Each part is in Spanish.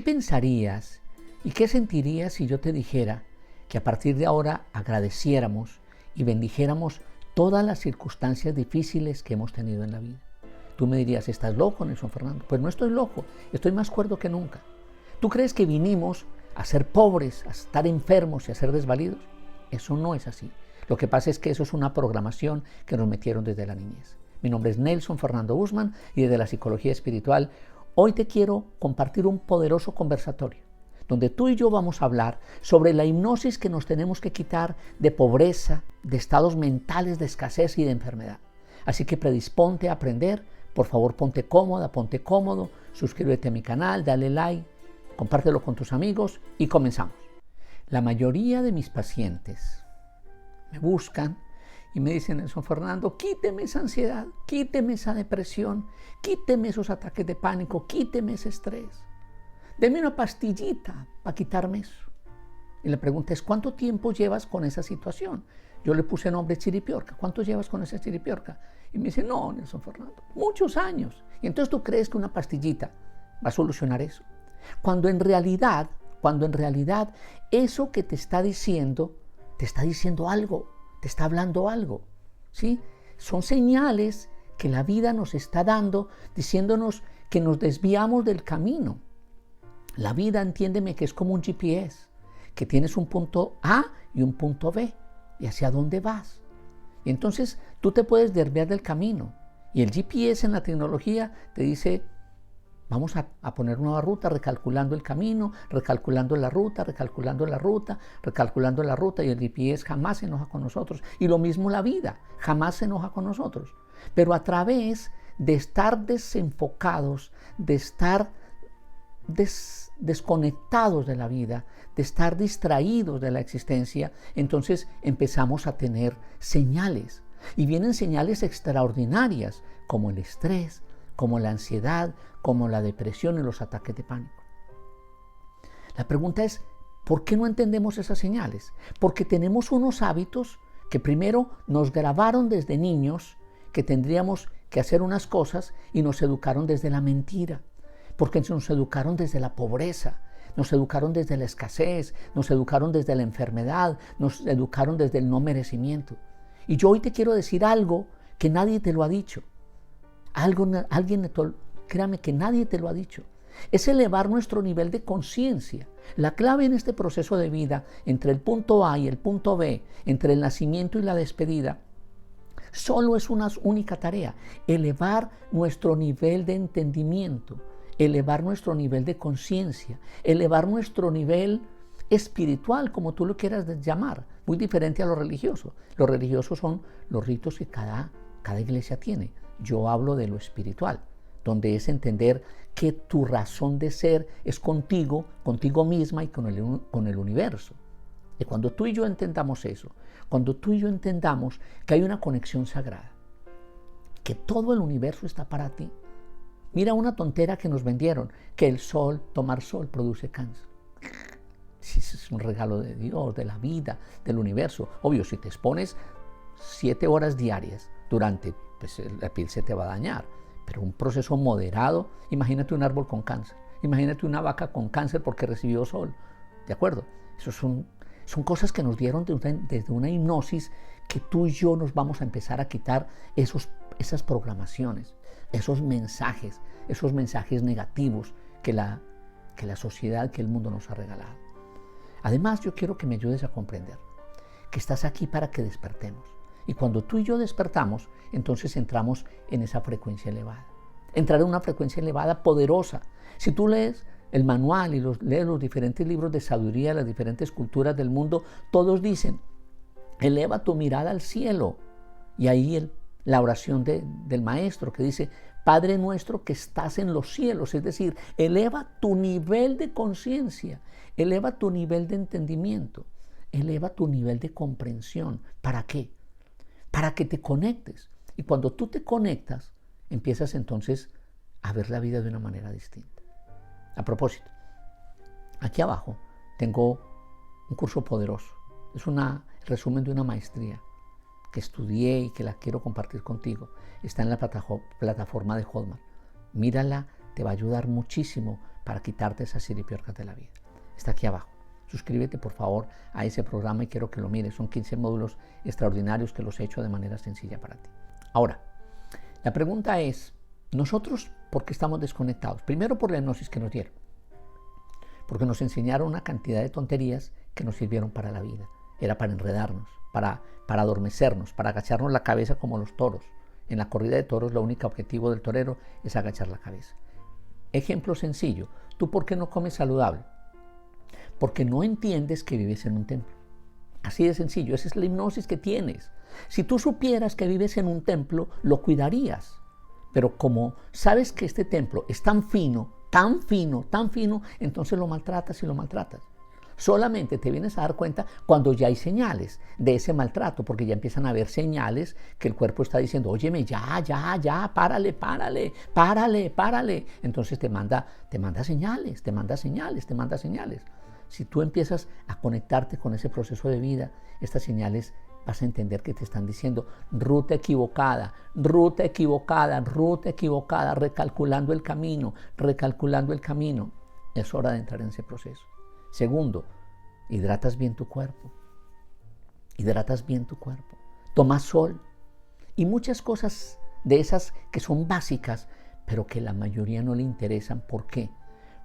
pensarías y qué sentirías si yo te dijera que a partir de ahora agradeciéramos y bendijéramos todas las circunstancias difíciles que hemos tenido en la vida? Tú me dirías, ¿estás loco, Nelson Fernando? Pues no estoy loco, estoy más cuerdo que nunca. ¿Tú crees que vinimos a ser pobres, a estar enfermos y a ser desvalidos? Eso no es así. Lo que pasa es que eso es una programación que nos metieron desde la niñez. Mi nombre es Nelson Fernando Guzmán y desde la psicología espiritual hoy te quiero compartir un poderoso conversatorio donde tú y yo vamos a hablar sobre la hipnosis que nos tenemos que quitar de pobreza, de estados mentales de escasez y de enfermedad. Así que predisponte a aprender. Por favor, ponte cómoda, ponte cómodo, suscríbete a mi canal, dale like, compártelo con tus amigos y comenzamos. La mayoría de mis pacientes me buscan y me dicen, Nelson Fernando, quíteme esa ansiedad, quíteme esa depresión, quíteme esos ataques de pánico, quíteme ese estrés. Deme una pastillita para quitarme eso. Y la pregunta es, ¿cuánto tiempo llevas con esa situación? Yo le puse nombre chiripiorca. ¿Cuánto llevas con esa chiripiorca? Y me dice, no, Nelson Fernando, muchos años. Y entonces tú crees que una pastillita va a solucionar eso. Cuando en realidad eso que te está diciendo algo, te está hablando algo, ¿sí? Son señales que la vida nos está dando, diciéndonos que nos desviamos del camino. La vida, entiéndeme, que es como un GPS, que tienes un punto A y un punto B, y hacia dónde vas. Y entonces tú te puedes desviar del camino, y el GPS en la tecnología te dice, vamos a poner una nueva ruta, recalculando el camino, recalculando la ruta, y el GPS jamás se enoja con nosotros. Y lo mismo la vida, jamás se enoja con nosotros. Pero a través de estar desenfocados, de estar desconectados de la vida, de estar distraídos de la existencia, entonces empezamos a tener señales. Y vienen señales extraordinarias, como el estrés, como la ansiedad, como la depresión y los ataques de pánico. La pregunta es, ¿por qué no entendemos esas señales? Porque tenemos unos hábitos que primero nos grabaron desde niños, que tendríamos que hacer unas cosas y nos educaron desde la mentira, porque nos educaron desde la pobreza, nos educaron desde la escasez, nos educaron desde la enfermedad, nos educaron desde el no merecimiento. Y yo hoy te quiero decir algo que nadie te lo ha dicho. Créame que nadie te lo ha dicho. Es elevar nuestro nivel de conciencia. La clave en este proceso de vida, entre el punto A y el punto B, entre el nacimiento y la despedida, solo es una única tarea: elevar nuestro nivel de entendimiento, elevar nuestro nivel de conciencia, elevar nuestro nivel espiritual, como tú lo quieras llamar, muy diferente a lo religioso. Los religiosos son los ritos que cada iglesia tiene. Yo hablo de lo espiritual, donde es entender que tu razón de ser es contigo misma y con el universo. Y cuando tú y yo entendamos eso, cuando tú y yo entendamos que hay una conexión sagrada, que todo el universo está para ti. Mira una tontera que nos vendieron, que el sol, tomar sol, produce cáncer. Sí, es un regalo de Dios, de la vida, del universo. Obvio, si te expones 7 horas diarias durante, pues la piel se te va a dañar. Pero un proceso moderado, imagínate un árbol con cáncer, imagínate una vaca con cáncer porque recibió sol. ¿De acuerdo? Eso son cosas que nos dieron desde una hipnosis, que tú y yo nos vamos a empezar a quitar esas programaciones, esos mensajes negativos que la sociedad, que el mundo nos ha regalado. Además, yo quiero que me ayudes a comprender que estás aquí para que despertemos. Y cuando tú y yo despertamos, entonces entramos en esa frecuencia elevada. Entrar en una frecuencia elevada poderosa. Si tú lees el manual y lees los diferentes libros de sabiduría de las diferentes culturas del mundo, todos dicen, eleva tu mirada al cielo. Y ahí la oración del maestro que dice, Padre nuestro que estás en los cielos, es decir, eleva tu nivel de conciencia, eleva tu nivel de entendimiento, eleva tu nivel de comprensión. ¿Para qué? Para que te conectes. Y cuando tú te conectas, empiezas entonces a ver la vida de una manera distinta. A propósito, aquí abajo tengo un curso poderoso. Es un resumen de una maestría que estudié y que la quiero compartir contigo. Está en la plataforma de Hotmart. Mírala, te va a ayudar muchísimo para quitarte esas siripiorcas de la vida. Está aquí abajo. Suscríbete por favor a ese programa y quiero que lo mires. Son 15 módulos extraordinarios que los he hecho de manera sencilla para ti. Ahora, la pregunta es, nosotros, ¿por qué estamos desconectados? Primero por la hipnosis que nos dieron. Porque nos enseñaron una cantidad de tonterías que nos sirvieron para la vida. Era para enredarnos, para adormecernos, para agacharnos la cabeza como los toros. En la corrida de toros, el único objetivo del torero es agachar la cabeza. Ejemplo sencillo. ¿Tú por qué no comes saludable? Porque no entiendes que vives en un templo. Así de sencillo. Esa es la hipnosis que tienes. Si tú supieras que vives en un templo, lo cuidarías. Pero como sabes que este templo es tan fino, entonces lo maltratas y lo maltratas. Solamente te vienes a dar cuenta cuando ya hay señales de ese maltrato, porque ya empiezan a haber señales que el cuerpo está diciendo, óyeme, ya, párale. Entonces te manda señales. Si tú empiezas a conectarte con ese proceso de vida, estas señales vas a entender que te están diciendo ruta equivocada, recalculando el camino. Es hora de entrar en ese proceso. Segundo, hidratas bien tu cuerpo. Toma sol. Y muchas cosas de esas que son básicas, pero que la mayoría no le interesan. ¿Por qué?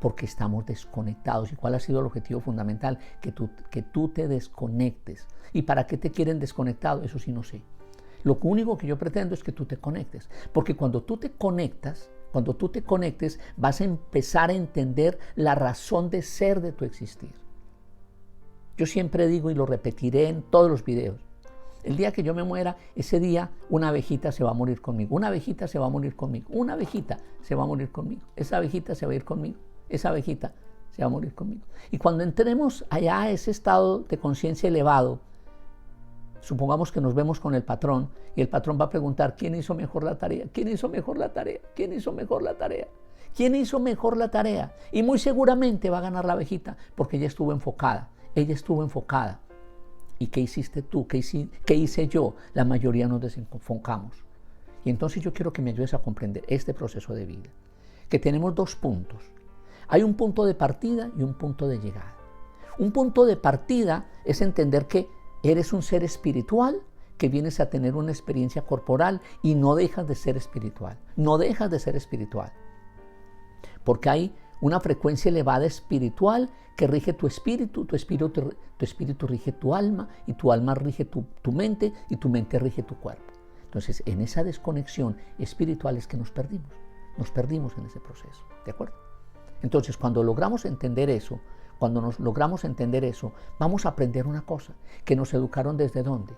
Porque estamos desconectados. ¿Y cuál ha sido el objetivo fundamental? Que tú te desconectes. ¿Y para qué te quieren desconectado? Eso sí no sé. Lo único que yo pretendo es que tú te conectes. Porque cuando tú te conectes, vas a empezar a entender la razón de ser de tu existir. Yo siempre digo y lo repetiré en todos los videos. El día que yo me muera, ese día una abejita se va a morir conmigo. Esa abejita se va a ir conmigo. Y cuando entremos allá a ese estado de conciencia elevado, supongamos que nos vemos con el patrón y el patrón va a preguntar ¿quién hizo mejor la tarea? Y muy seguramente va a ganar la abejita porque ella estuvo enfocada. ¿Y qué hiciste tú? ¿Qué hice yo? La mayoría nos desenfocamos. Y entonces yo quiero que me ayudes a comprender este proceso de vida. Que tenemos dos puntos. Hay un punto de partida y un punto de llegada. Un punto de partida es entender que eres un ser espiritual que vienes a tener una experiencia corporal y no dejas de ser espiritual. Porque hay una frecuencia elevada espiritual que rige tu espíritu rige tu alma y tu alma rige tu mente y tu mente rige tu cuerpo. Entonces, en esa desconexión espiritual es que nos perdimos en ese proceso, ¿de acuerdo? Entonces, cuando nos logramos entender eso, vamos a aprender una cosa, que nos educaron ¿desde dónde?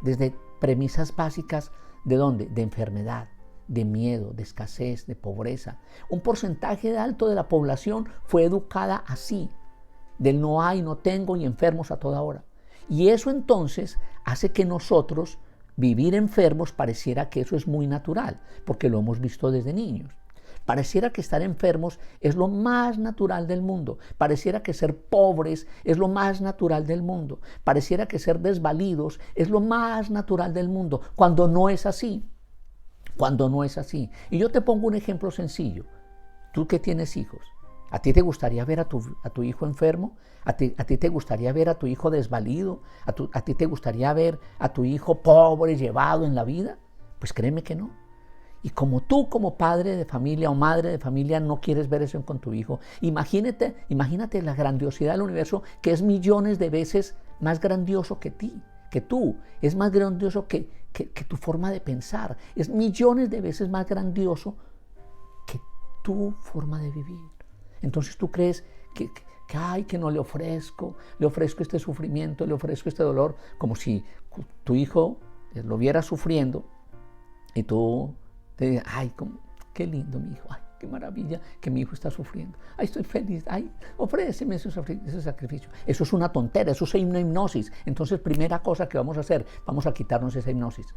Desde premisas básicas, ¿de dónde? De enfermedad, de miedo, de escasez, de pobreza. Un porcentaje alto de la población fue educada así, del no hay, no tengo y enfermos a toda hora. Y eso entonces hace que nosotros vivir enfermos pareciera que eso es muy natural, porque lo hemos visto desde niños. Pareciera que estar enfermos es lo más natural del mundo. Pareciera que ser pobres es lo más natural del mundo. Pareciera que ser desvalidos es lo más natural del mundo, cuando no es así. Y yo te pongo un ejemplo sencillo. Tú que tienes hijos, ¿a ti te gustaría ver a tu hijo enfermo? ¿A ti te gustaría ver a tu hijo desvalido? ¿A ti te gustaría ver a tu hijo pobre, llevado en la vida? Pues créeme que no. Y como tú, como padre de familia o madre de familia, no quieres ver eso con tu hijo, imagínate la grandiosidad del universo, que es millones de veces más grandioso que tú. Es más grandioso que tu forma de pensar. Es millones de veces más grandioso que tu forma de vivir. Entonces tú crees que no le ofrezco este sufrimiento, le ofrezco este dolor, como si tu hijo lo viera sufriendo y tú te digas, ay, qué lindo mi hijo, ay, qué maravilla que mi hijo está sufriendo, ay, estoy feliz, ay, ofréceme ese sacrificio. Eso es una tontera, eso es una hipnosis. Entonces, primera cosa que vamos a hacer, vamos a quitarnos esa hipnosis.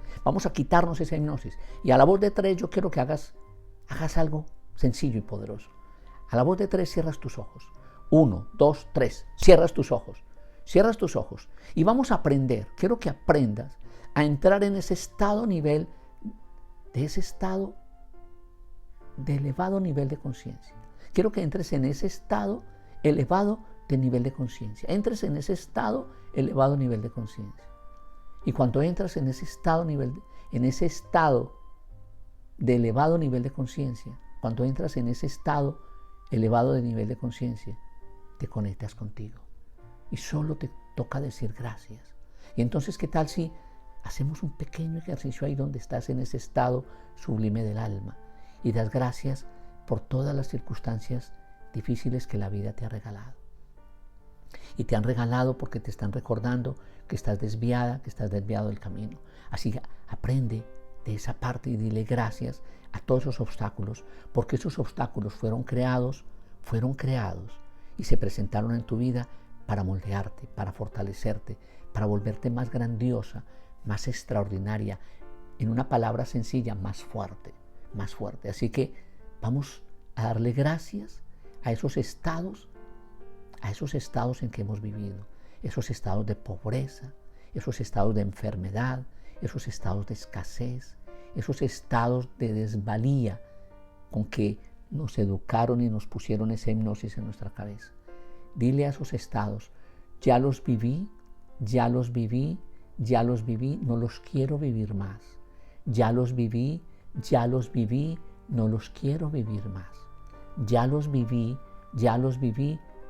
Y a la voz de 3 yo quiero que hagas algo sencillo y poderoso. A la voz de 3 cierras tus ojos. 1, 2, 3, cierras tus ojos. Y vamos a aprender, quiero que aprendas a entrar en ese estado de elevado nivel de conciencia. Quiero que entres en ese estado elevado de nivel de conciencia. Entres en ese estado elevado nivel de conciencia. Y cuando entras en ese estado de elevado nivel de conciencia, cuando entras en ese estado elevado de nivel de conciencia, te conectas contigo. Y solo te toca decir gracias. Y entonces, ¿qué tal si hacemos un pequeño ejercicio ahí donde estás en ese estado sublime del alma y das gracias por todas las circunstancias difíciles que la vida te ha regalado? Y te han regalado porque te están recordando que estás desviada, que estás desviado del camino. Así aprende de esa parte y dile gracias a todos esos obstáculos, porque esos obstáculos fueron creados y se presentaron en tu vida para moldearte, para fortalecerte, para volverte más grandiosa, más extraordinaria, en una palabra sencilla, más fuerte, más fuerte. Así que vamos a darle gracias a esos estados en que hemos vivido, esos estados de pobreza, esos estados de enfermedad, esos estados de escasez, esos estados de desvalía con que nos educaron y nos pusieron esa hipnosis en nuestra cabeza. Dile a esos estados, ya los viví, no los quiero vivir más. Ya los viví, no los quiero vivir más. Ya los viví,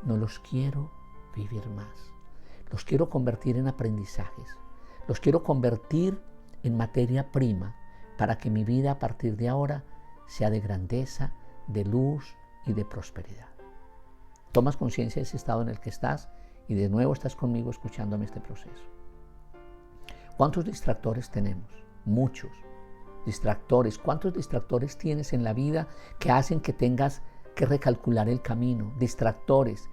no los quiero vivir más. Los quiero convertir en aprendizajes. Los quiero convertir en materia prima para que mi vida a partir de ahora sea de grandeza, de luz y de prosperidad. Tomas conciencia de ese estado en el que estás y de nuevo estás conmigo escuchándome este proceso. ¿Cuántos distractores tenemos? Muchos distractores. ¿Cuántos distractores tienes en la vida que hacen que tengas que recalcular el camino? Distractores.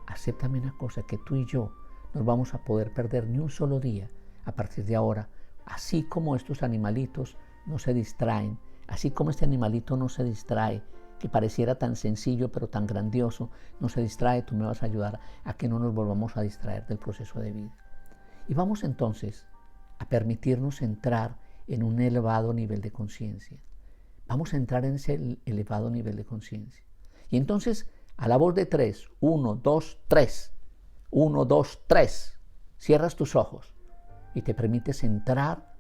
Acéptame una cosa, que tú y yo no vamos a poder perder ni un solo día a partir de ahora. Así como estos animalitos no se distraen, así como este animalito no se distrae, que pareciera tan sencillo pero tan grandioso, no se distrae, tú me vas a ayudar a que no nos volvamos a distraer del proceso de vida. Y vamos entonces a permitirnos entrar en un elevado nivel de conciencia. Vamos a entrar en ese elevado nivel de conciencia. Y entonces, a la voz de 3, 1, 2, 3, 1, 2, 3, cierras tus ojos y te permites entrar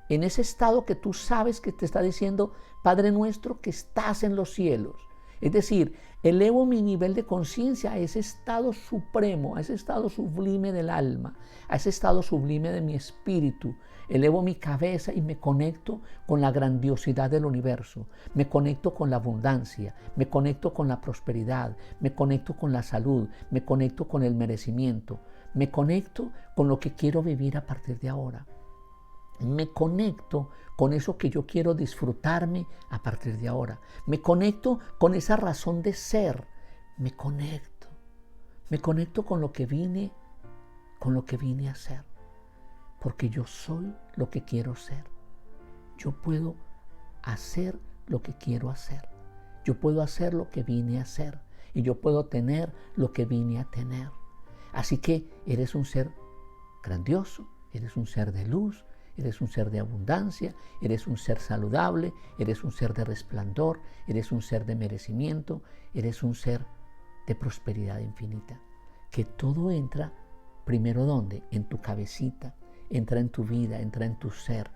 en ese estado que tú sabes que te está diciendo, Padre nuestro que estás en los cielos. Es decir, elevo mi nivel de conciencia a ese estado supremo, a ese estado sublime del alma, a ese estado sublime de mi espíritu. Elevo mi cabeza y me conecto con la grandiosidad del universo. Me conecto con la abundancia, me conecto con la prosperidad, me conecto con la salud, me conecto con el merecimiento, me conecto con lo que quiero vivir a partir de ahora. Me conecto con eso que yo quiero disfrutarme a partir de ahora. Me conecto con esa razón de ser. Me conecto con lo que vine a ser. Porque yo soy lo que quiero ser. Yo puedo hacer lo que quiero hacer. Yo puedo hacer lo que vine a hacer. Y yo puedo tener lo que vine a tener. Así que eres un ser grandioso, eres un ser de luz, eres un ser de abundancia, eres un ser saludable, eres un ser de resplandor, eres un ser de merecimiento, eres un ser de prosperidad infinita. Que todo entra primero ¿dónde? En tu cabecita, entra en tu vida, entra en tu ser,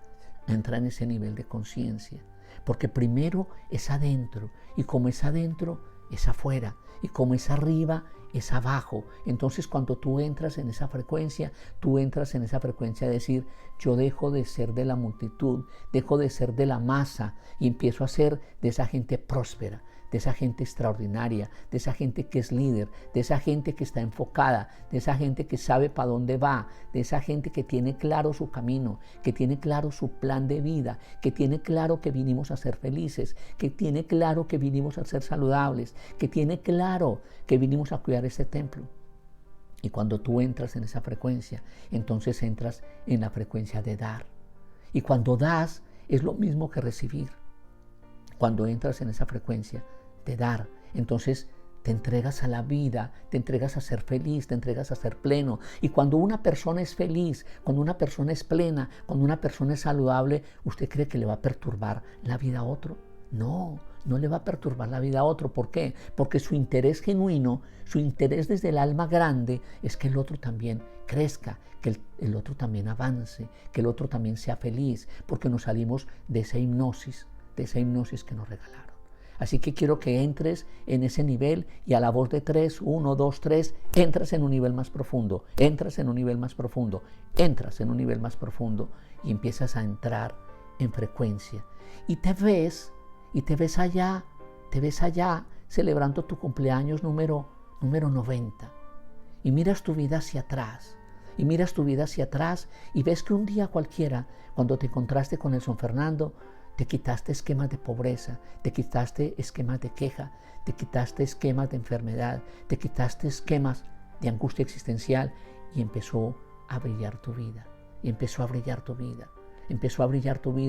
entra en ese nivel de conciencia. Porque primero es adentro, y como es adentro, es afuera, y como es arriba, es abajo. Entonces cuando tú entras en esa frecuencia de decir, yo dejo de ser de la multitud, dejo de ser de la masa y empiezo a ser de esa gente próspera, de esa gente extraordinaria, de esa gente que es líder, de esa gente que está enfocada, de esa gente que sabe para dónde va, de esa gente que tiene claro su camino, que tiene claro su plan de vida, que tiene claro que vinimos a ser felices, que tiene claro que vinimos a ser saludables, que tiene claro que vinimos a cuidar este templo. Y cuando tú entras en esa frecuencia, entonces entras en la frecuencia de dar. Y cuando das, es lo mismo que recibir. Cuando entras en esa frecuencia de dar, entonces te entregas a la vida, te entregas a ser feliz, te entregas a ser pleno. Y cuando una persona es feliz, cuando una persona es plena, cuando una persona es saludable, ¿usted cree que le va a perturbar la vida a otro? No, no le va a perturbar la vida a otro. ¿Por qué? Porque su interés genuino, su interés desde el alma grande es que el otro también crezca, que el otro también avance, que el otro también sea feliz, porque nos salimos de esa hipnosis que nos regalaron. Así que quiero que entres en ese nivel y a la voz de 3, 1, 2, 3, entras en un nivel más profundo, entras en un nivel más profundo, entras en un nivel más profundo y empiezas a entrar en frecuencia. Y te ves allá celebrando tu cumpleaños número 90. Y miras tu vida hacia atrás, y ves que un día cualquiera, cuando te encontraste con el San Fernando, te quitaste esquemas de pobreza, te quitaste esquemas de queja, te quitaste esquemas de enfermedad, te quitaste esquemas de angustia existencial y empezó a brillar tu vida, empezó a brillar tu vida.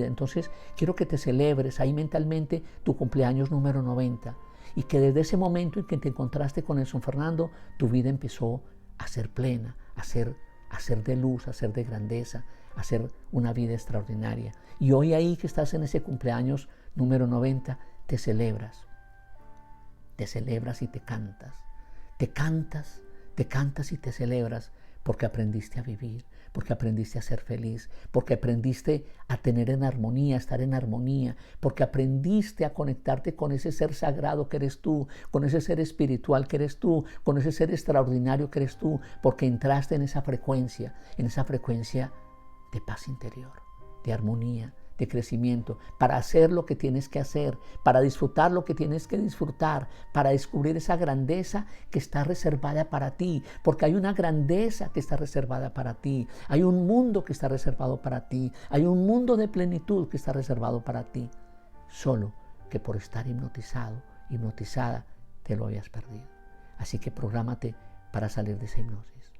Entonces quiero que te celebres ahí mentalmente tu cumpleaños número 90 y que desde ese momento en que te encontraste con el San Fernando, tu vida empezó a ser plena, a ser de luz, a ser de grandeza, a ser una vida extraordinaria. Y hoy ahí que estás en ese cumpleaños número 90, te celebras y te cantas y te celebras porque aprendiste a vivir, porque aprendiste a ser feliz, porque aprendiste a tener en armonía, a estar en armonía, porque aprendiste a conectarte con ese ser sagrado que eres tú, con ese ser espiritual que eres tú, con ese ser extraordinario que eres tú, porque entraste en esa frecuencia de paz interior, de armonía, de crecimiento, para hacer lo que tienes que hacer, para disfrutar lo que tienes que disfrutar, para descubrir esa grandeza que está reservada para ti, porque hay una grandeza que está reservada para ti, hay un mundo que está reservado para ti, hay un mundo de plenitud que está reservado para ti, solo que por estar hipnotizada, te lo habías perdido. Así que prográmate para salir de esa hipnosis,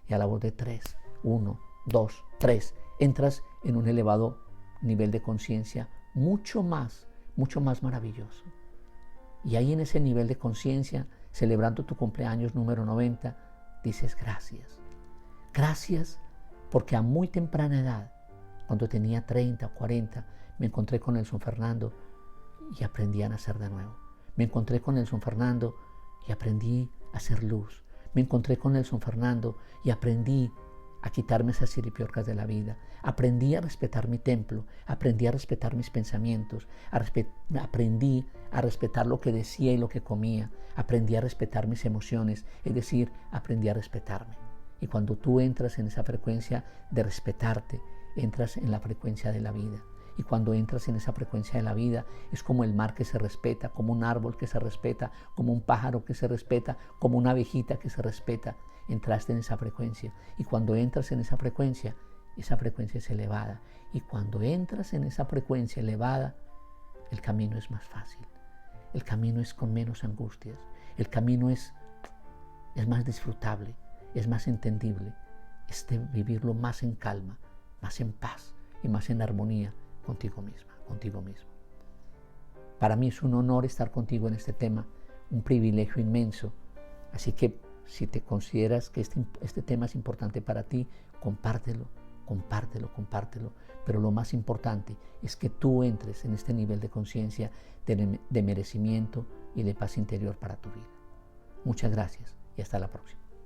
y a la voz de 3, 1, 2, 3, entras en un elevado nivel de conciencia mucho más maravilloso. Y ahí en ese nivel de conciencia, celebrando tu cumpleaños número 90, dices gracias porque a muy temprana edad, cuando tenía 30 o 40, me encontré con el San Fernando y aprendí a nacer de nuevo. Me encontré con el San Fernando y aprendí a hacer luz. Me encontré con el San Fernando y aprendí a quitarme esas siripiorcas de la vida. Aprendí a respetar mi templo, aprendí a respetar mis pensamientos, aprendí a respetar lo que decía y lo que comía, aprendí a respetar mis emociones, es decir, aprendí a respetarme. Y cuando tú entras en esa frecuencia de respetarte, entras en la frecuencia de la vida. Y cuando entras en esa frecuencia de la vida, es como el mar que se respeta, como un árbol que se respeta, como un pájaro que se respeta, como una abejita que se respeta. Entraste en esa frecuencia. Y cuando entras en esa frecuencia es elevada. Y cuando entras en esa frecuencia elevada, el camino es más fácil. El camino es con menos angustias. El camino es más disfrutable, es más entendible. Es de vivirlo más en calma, más en paz y más en armonía contigo misma, contigo mismo. Para mí es un honor estar contigo en este tema, un privilegio inmenso. Así que si te consideras que este tema es importante para ti, compártelo. Pero lo más importante es que tú entres en este nivel de conciencia, de merecimiento y de paz interior para tu vida. Muchas gracias y hasta la próxima.